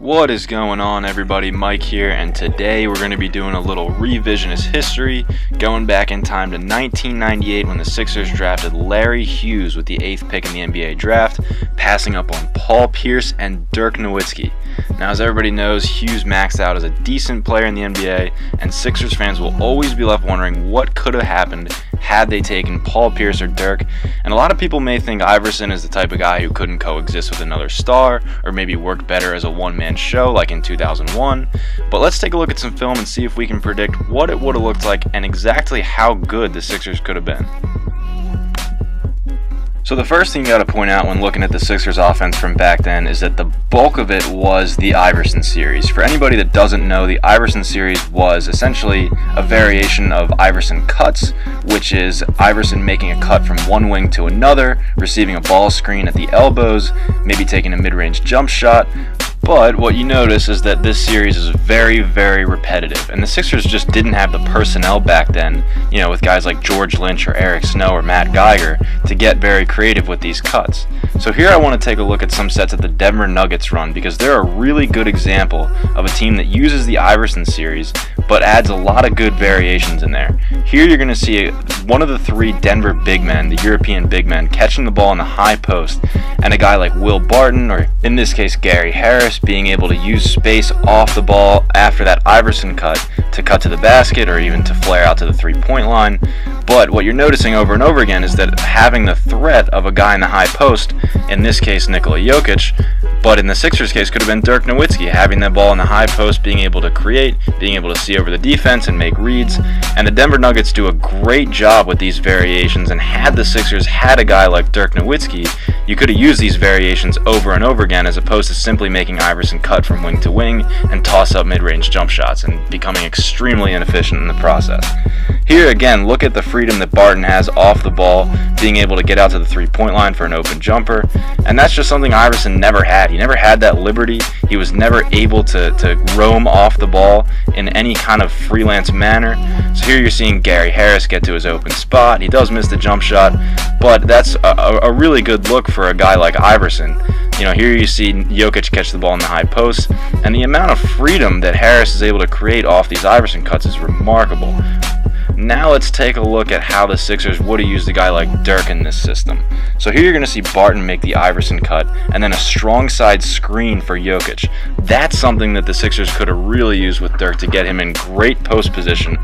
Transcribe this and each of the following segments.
What is going on, everybody? Mike here, and today we're going to be doing a little revisionist history, going back in time to 1998 when the Sixers drafted Larry Hughes with the 8th pick in the NBA draft, passing up on Paul Pierce and Dirk Nowitzki. Now, as everybody knows, Hughes maxed out as a decent player in the NBA, and Sixers fans will always be left wondering what could have happened had they taken Paul Pierce or Dirk. And a lot of people may think Iverson is the type of guy who couldn't coexist with another star, or maybe work better as a one-man show like in 2001. But let's take a look at some film and see if we can predict what it would have looked like and exactly how good the Sixers could have been. So the first thing you got to point out when looking at the Sixers offense from back then is that the bulk of it was the Iverson series. For anybody that doesn't know, the Iverson series was essentially a variation of Iverson Cuts, which is Iverson making a cut from one wing to another, receiving a ball screen at the elbows, maybe taking a mid-range jump shot. But what you notice is that this series is very, very repetitive, and the Sixers just didn't have the personnel back then, with guys like George Lynch or Eric Snow or Matt Geiger, to get very creative with these cuts. So here I want to take a look at some sets that the Denver Nuggets run, because they're a really good example of a team that uses the Iverson series, but adds a lot of good variations in there. Here you're going to see one of the three Denver big men, the European big men, catching the ball in the high post, and a guy like Will Barton, or in this case Gary Harris, being able to use space off the ball after that Iverson cut to cut to the basket or even to flare out to the three-point line. But what you're noticing over and over again is that having the threat of a guy in the high post, in this case Nikola Jokic, but in the Sixers case could have been Dirk Nowitzki, having that ball in the high post, being able to create, being able to see over the defense and make reads. And the Denver Nuggets do a great job with these variations, and had the Sixers had a guy like Dirk Nowitzki, you could have used these variations over and over again as opposed to simply making Iverson cut from wing to wing and toss up mid-range jump shots and becoming extremely inefficient in the process. Here again, look at the freedom that Barton has off the ball, being able to get out to the three-point line for an open jumper, and that's just something Iverson never had. He never had that liberty. He was never able to roam off the ball in any kind of freelance manner. So here you're seeing Gary Harris get to his open spot. He does miss the jump shot, but that's a really good look for a guy like Iverson. Here you see Jokic catch the ball in the high post, and the amount of freedom that Harris is able to create off these Iverson cuts is remarkable. Now let's take a look at how the Sixers would have used a guy like Dirk in this system. So here you're going to see Barton make the Iverson cut, and then a strong side screen for Jokic. That's something that the Sixers could have really used with Dirk to get him in great post position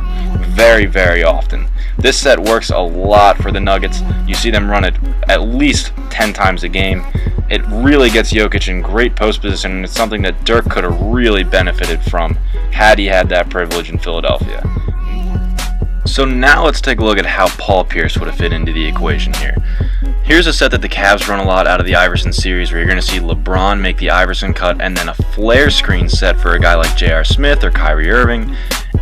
very, very often. This set works a lot for the Nuggets. You see them run it at least 10 times a game. It really gets Jokic in great post position, and it's something that Dirk could have really benefited from had he had that privilege in Philadelphia. So now let's take a look at how Paul Pierce would have fit into the equation here. Here's a set that the Cavs run a lot out of the Iverson series, where you're going to see LeBron make the Iverson cut and then a flare screen set for a guy like J.R. Smith or Kyrie Irving.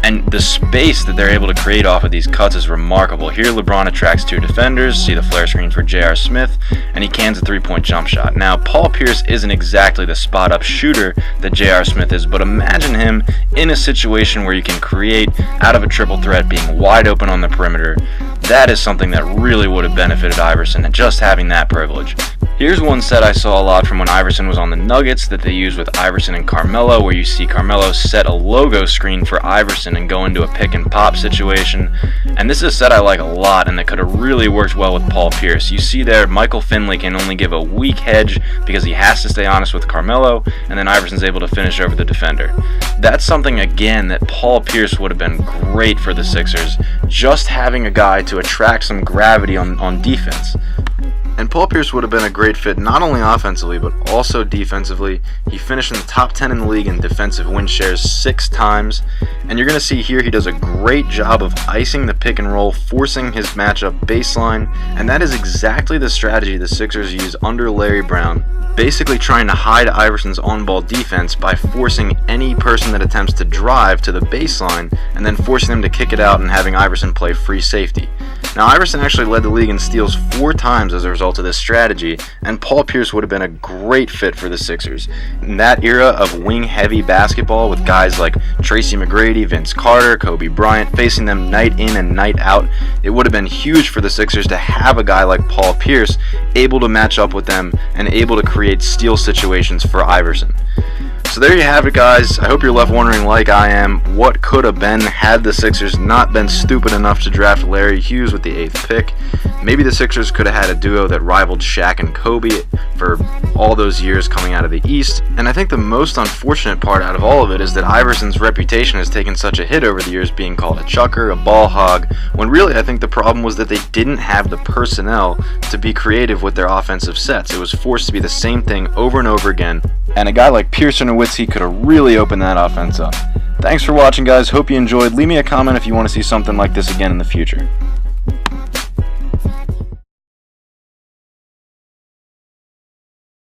And the space that they're able to create off of these cuts is remarkable. Here LeBron attracts two defenders, see the flare screen for J.R. Smith, and he cans a three-point jump shot. Now, Paul Pierce isn't exactly the spot-up shooter that J.R. Smith is, but imagine him in a situation where you can create out of a triple threat, being wide open on the perimeter. That is something that really would have benefited Iverson, and just having that privilege. Here's one set I saw a lot from when Iverson was on the Nuggets that they use with Iverson and Carmelo, where you see Carmelo set a logo screen for Iverson and go into a pick and pop situation. And this is a set I like a lot and that could have really worked well with Paul Pierce. You see there, Michael Finley can only give a weak hedge because he has to stay honest with Carmelo, and then Iverson's able to finish over the defender. That's something, again, that Paul Pierce would have been great for the Sixers, just having a guy to attract some gravity on defense. And Paul Pierce would have been a great fit not only offensively but also defensively. He finished in the top 10 in the league in defensive win shares 6 times. And you're going to see here he does a great job of icing the pick and roll, forcing his matchup baseline. And that is exactly the strategy the Sixers use under Larry Brown, basically trying to hide Iverson's on-ball defense by forcing any person that attempts to drive to the baseline and then forcing them to kick it out and having Iverson play free safety. Now, Iverson actually led the league in steals 4 times as a result of this strategy, and Paul Pierce would have been a great fit for the Sixers. In that era of wing-heavy basketball with guys like Tracy McGrady, Vince Carter, Kobe Bryant facing them night in and night out, it would have been huge for the Sixers to have a guy like Paul Pierce able to match up with them and able to create steal situations for Iverson. So there you have it, guys. I hope you're left wondering, like I am, what could have been had the Sixers not been stupid enough to draft Larry Hughes with the 8th pick. Maybe the Sixers could have had a duo that rivaled Shaq and Kobe for all those years coming out of the East. And I think the most unfortunate part out of all of it is that Iverson's reputation has taken such a hit over the years, being called a chucker, a ball hog, when really I think the problem was that they didn't have the personnel to be creative with their offensive sets. It was forced to be the same thing over and over again, and a guy like Iverson Nowitzki could have really opened that offense up. Thanks for watching, guys. Hope you enjoyed. Leave me a comment if you want to see something like this again in the future.